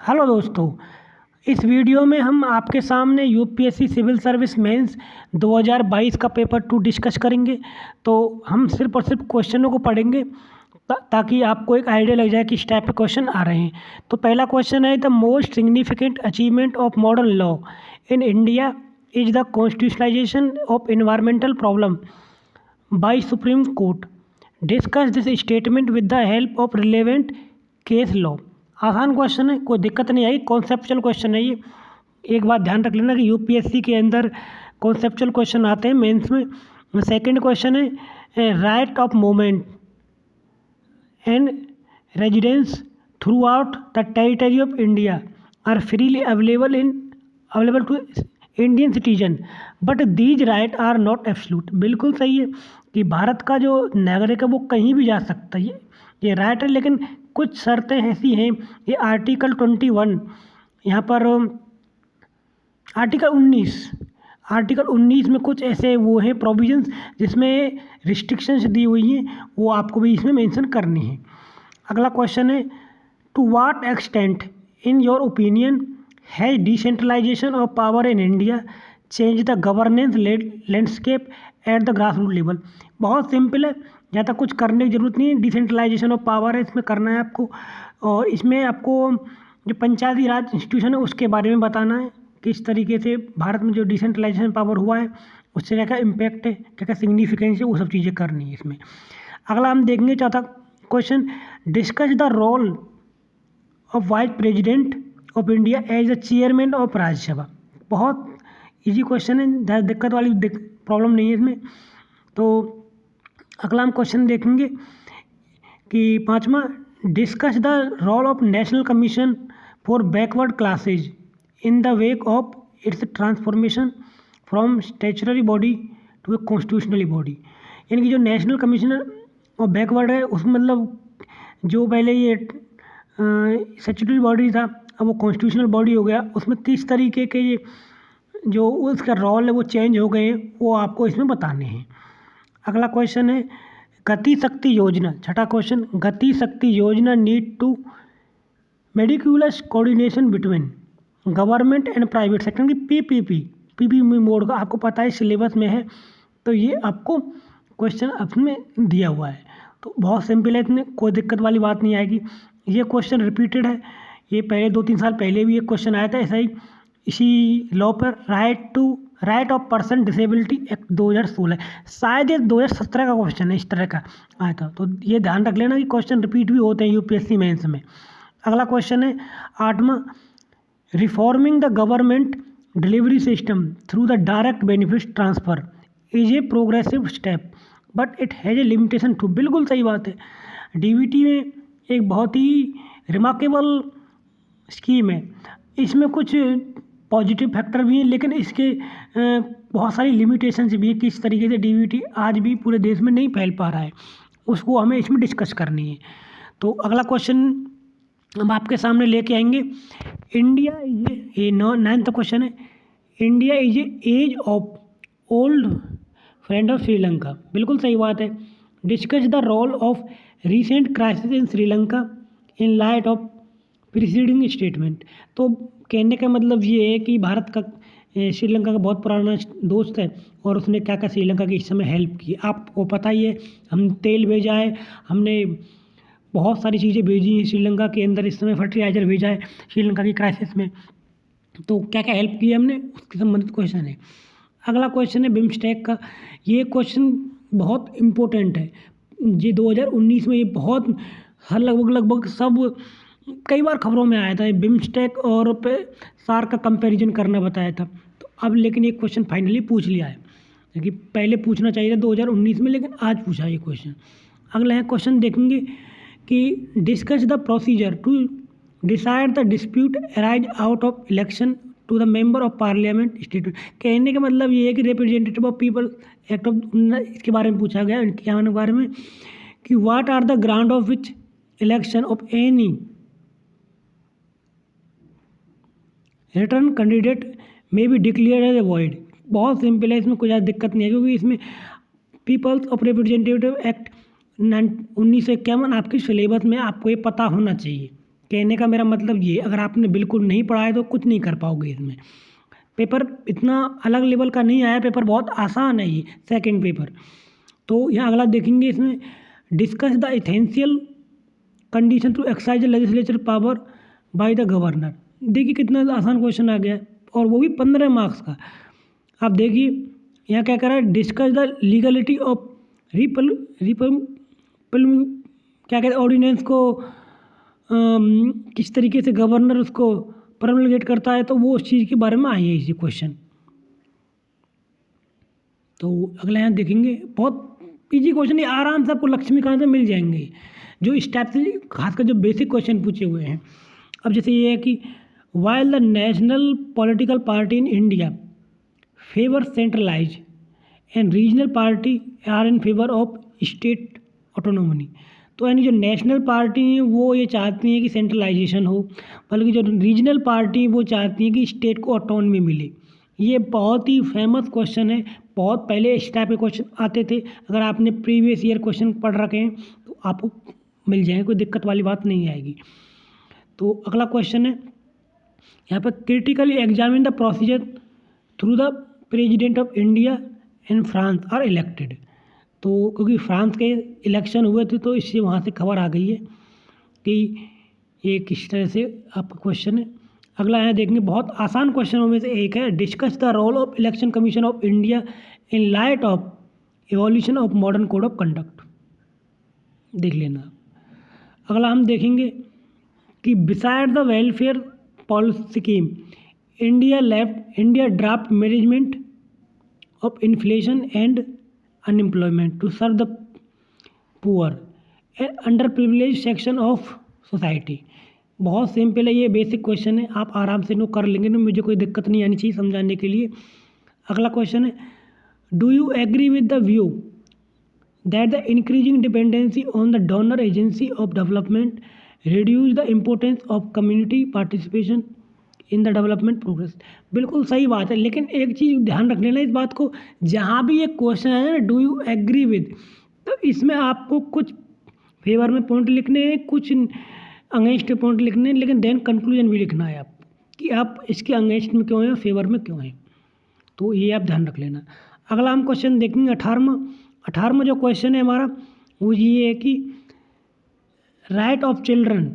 Hello दोस्तों, इस video में हम आपके सामने यूपीएससी सिविल सर्विस मेंस 2022 का पेपर 2 डिस्कस करेंगे। तो हम सिर्फ और सिर्फ क्वेश्चनों को पढ़ेंगे ताकि आपको एक आइडिया लग जाए कि इस टाइप के क्वेश्चन आ रहे हैं। तो पहला क्वेश्चन है, the most significant achievement of modern law in India is the constitutionalization of environmental problem by supreme court. Discuss this statement with the help of relevant case law. आसान question है, कोई दिक्कत नहीं आई, कॉन्सेप्चुअल क्वेश्चन है ये। एक बात ध्यान रख लेना कि यूपीएससी के अंदर कॉन्सेप्चुअल क्वेश्चन आते हैं मेंस में। सेकंड क्वेश्चन है, right of movement and residence throughout the territory of India are freely available to Indian citizen but these right are not absolute. बिल्कुल सही है कि भारत का जो नागरिक है वो कहीं भी जा सकता है, ये राइट है, लेकिन कुछ शर्तें ऐसी हैं। ये आर्टिकल 21, यहाँ पर आर्टिकल 19 में कुछ ऐसे वो हैं प्रोविजंस जिसमें रिस्ट्रिक्शंस दी हुई हैं, वो आपको भी इसमें मेंशन करनी है। अगला क्वेश्चन है, to what extent in your opinion has decentralisation of power in India change the governance landscape at the grass root level. बहुत सिंपल है, ज़्यादा कुछ करने की ज़रूरत नहीं है। डिसेंट्रलाइजेशन ऑफ पावर है, इसमें करना है आपको, और इसमें आपको जो पंचायती राज इंस्टीट्यूशन है उसके बारे में बताना है, किस तरीके से भारत में जो डिसेंट्रलाइजेशन पावर हुआ है उससे क्या क्या इम्पैक्ट है, क्या क्या सिग्निफिकेंस है, वो सब चीज़ें करनी है इसमें। अगला हम देखेंगे चौथा question, discuss the role of vice president of India as the chairman of Rajya Sabha. बहुत इजी क्वेश्चन है, ज़्यादा दिक्कत वाली प्रॉब्लम नहीं है इसमें। तो अगला हम क्वेश्चन देखेंगे कि पाँचवा, discuss the role of national commission for backward classes in the wake of its transformation from statutory body to a constitutionally body. यानी कि जो नेशनल कमीशनर और बैकवर्ड है उसमें मतलब जो पहले ये स्टैच्यूटरी बॉडी था अब वो कॉन्स्टिट्यूशनल बॉडी हो गया, उसमें किस तरीके के ये जो उसका रोल है वो चेंज हो गए, वो आपको इसमें बताने हैं। अगला क्वेश्चन है, गति शक्ति योजना, छठा question, Gati Shakti Yojana need to meticulous coordination between government and private sector की पीपीपी मोड का आपको पता है सिलेबस में है, तो ये आपको क्वेश्चन अपने दिया हुआ है। तो बहुत सिंपल है, इसमें कोई दिक्कत वाली बात नहीं आएगी। ये क्वेश्चन रिपीटेड है, ये पहले 2-3 साल पहले भी एक क्वेश्चन आया था ऐसा ही इसी लॉ पर। Right of person disability act 2016, शायद ये 2017 का क्वेश्चन है, इस तरह का आया था। तो ये ध्यान रख लेना कि क्वेश्चन रिपीट भी होते हैं यूपीएससी मेंस में। अगला क्वेश्चन है आठवां, reforming the government delivery system through the direct benefit transfer is a progressive step but it has a limitation too. बिल्कुल सही बात है, डीबीटी में एक बहुत ही रिमार्केबल स्कीम है, इसमें कुछ पॉजिटिव फैक्टर भी हैं लेकिन इसके बहुत सारी लिमिटेशंस भी हैं। किस तरीके से डीबीटी आज भी पूरे देश में नहीं फैल पा रहा है, उसको हमें इसमें डिस्कस करनी है। तो अगला क्वेश्चन हम आपके सामने लेके आएंगे, India is a 9th question है, India is a age of old friend of Sri Lanka. बिल्कुल सही बात है, discuss the role of recent crisis in Sri Lanka in light of preceding statement. तो कहने का मतलब ये है कि भारत का श्रीलंका का बहुत पुराना दोस्त है और उसने क्या क्या श्रीलंका की इस समय हेल्प की, आपको पता ही है। हम तेल भेजा है, हमने बहुत सारी चीज़ें भेजी हैं श्रीलंका के अंदर, इस समय फर्टिलाइज़र भेजा है श्रीलंका की क्राइसिस में, तो क्या क्या हेल्प की है हमने, उसके संबंधित क्वेश्चन है। अगला क्वेश्चन है बिम्स्टेक का, ये क्वेश्चन बहुत इम्पोर्टेंट है। ये 2019 में ये बहुत हर लगभग सब कई बार खबरों में आया था, बिम्स्टेक और सार्क का कंपैरिजन करना बताया था। तो अब लेकिन ये क्वेश्चन फाइनली पूछ लिया है, क्योंकि पहले पूछना चाहिए था 2019 में, लेकिन आज पूछा ये क्वेश्चन। अगला है क्वेश्चन देखेंगे कि discuss the procedure to decide the dispute arise out of election to the member of parliament state. कहने का मतलब ये है कि representative of people act of, इसके बारे में पूछा गया, क्या बारे में कि what are the ground of which election of any return candidate may be declare as a void. बहुत सिंपल है, इसमें कोई ज़्यादा दिक्कत नहीं है, क्योंकि इसमें पीपल्स ऑफ रिप्रेजेंटेटिव एक्ट 1951 आपके सिलेबस में आपको ये पता होना चाहिए कहने का मेरा मतलब ये, अगर आपने बिल्कुल नहीं पढ़ा है तो कुछ नहीं कर पाओगे इसमें। पेपर इतना अलग लेवल का नहीं आया, पेपर बहुत आसान है ये सेकंड पेपर। तो यहाँ अगला देखेंगे, इसमें discuss the essential condition to exercise the legislature power by the governor. देखिए कितना आसान क्वेश्चन आ गया है, और वो भी 15 मार्क्स का। आप देखिए यहाँ क्या कर रहा है, डिस्कस द लीगलिटी ऑफ क्या कहते हैं ऑर्डिनेंस को किस तरीके से गवर्नर उसको प्रमोलगेट करता है, तो वो उस चीज़ के बारे में आई है इसी क्वेश्चन। तो अगला यहाँ देखेंगे, बहुत इजी क्वेश्चन है, आराम से आपको लक्ष्मीकांत में मिल जाएंगे, जो इस टाइप से खासकर जो बेसिक क्वेश्चन पूछे हुए हैं। अब जैसे ये है कि while the national political party in India favour centralise and regional party are in favour of state autonomy. तो यानी जो नेशनल पार्टी हैं वो ये चाहती हैं कि सेंट्रलाइजेशन हो, बल्कि जो रीजनल पार्टी वो चाहती हैं कि स्टेट को ऑटोनॉमी मिले। ये बहुत ही फेमस क्वेश्चन है, बहुत पहले इस टाइप के क्वेश्चन आते थे। अगर आपने प्रीवियस ईयर क्वेश्चन पढ़ रखे हैं तो आपको मिल जाएंगे, कोई दिक्कत वाली बात नहीं आएगी। तो अगला क्वेश्चन है यहाँ पर, critically examine the procedure through the president of India and France are elected. तो क्योंकि फ्रांस के इलेक्शन हुए थे तो इससे वहाँ से खबर आ गई है कि ये किस तरह से आपका क्वेश्चन है। अगला यहाँ देखेंगे, बहुत आसान क्वेश्चनों में से एक है, discuss the role of election commission of India in light of evolution of modern code of conduct. देख लेना। अगला हम देखेंगे कि beside the welfare policy scheme India draft management of inflation and unemployment to serve the poor and under privilege section of society. बहुत simple है, ये basic question है, आप आराम से नो कर लेंगे ना, मुझे कोई दिक्कत नहीं आनी चाहिए समझाने के लिए। अगला क्वेश्चन है, do you agree with the view that the increasing dependency on the donor agency of development reduce the importance of community participation in the development progress. बिल्कुल सही बात है, लेकिन एक चीज़ ध्यान रख लेना इस बात को, जहाँ भी ये क्वेश्चन है ना डू यू एग्री विद, तो इसमें आपको कुछ फेवर में पॉइंट लिखने हैं, कुछ अगेंस्ट पॉइंट लिखने हैं, लेकिन देन कंक्लूजन भी लिखना है आप कि आप इसके अगेंस्ट में क्यों हैं, फेवर में क्यों हैं। तो ये आप ध्यान रख लेना। अगला हम क्वेश्चन देखेंगे 18वां जो क्वेश्चन है हमारा वो ये है कि right of children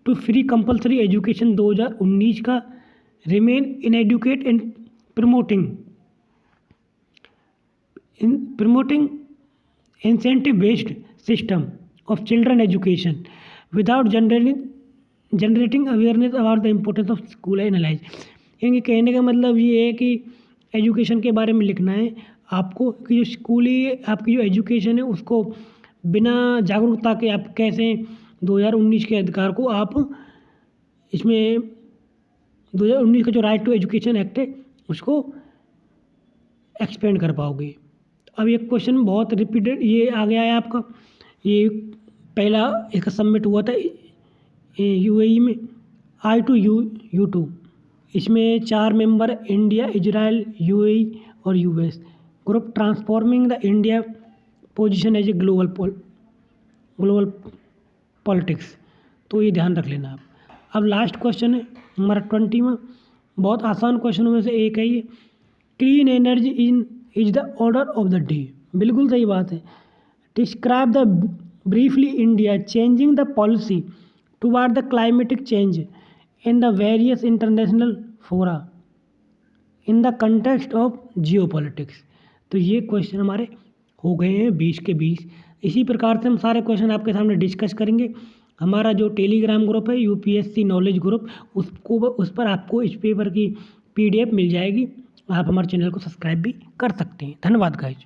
to free compulsory education 2019 का remain inadequate and promoting incentive based system of children education without generating awareness about the importance of school analyse. यानी कहने का मतलब ये है कि एजुकेशन के बारे में लिखना है आपको कि जो स्कूली आपकी जो एजुकेशन है उसको बिना जागरूकता के आप कैसे 2019 के अधिकार को आप इसमें 2019 का जो राइट टू एजुकेशन एक्ट है उसको एक्सपेंड कर पाओगे। अब ये क्वेश्चन बहुत रिपीटेड ये आ गया है आपका, ये पहला इसका सबमिट हुआ था यूएई में I2U2। इसमें 4 मेंबर इंडिया, इजराइल, यूएई और US group transforming the India position as a global politics. तो ये ध्यान रख लेना आप। अब लास्ट क्वेश्चन है हमारा 20वां, बहुत आसान क्वेश्चनों में से एक है ये, clean energy is the order of the day. बिल्कुल सही बात है। Describe the briefly India changing the policy toward the climatic change in the various international fora in the context of geopolitics. तो ये क्वेश्चन हमारे हो गए हैं 20 के 20। इसी प्रकार से हम सारे क्वेश्चन आपके सामने डिस्कस करेंगे। हमारा जो टेलीग्राम ग्रुप है यूपीएससी नॉलेज ग्रुप, उस पर आपको इस पेपर की PDF मिल जाएगी। आप हमारे चैनल को सब्सक्राइब भी कर सकते हैं। धन्यवाद गाइज।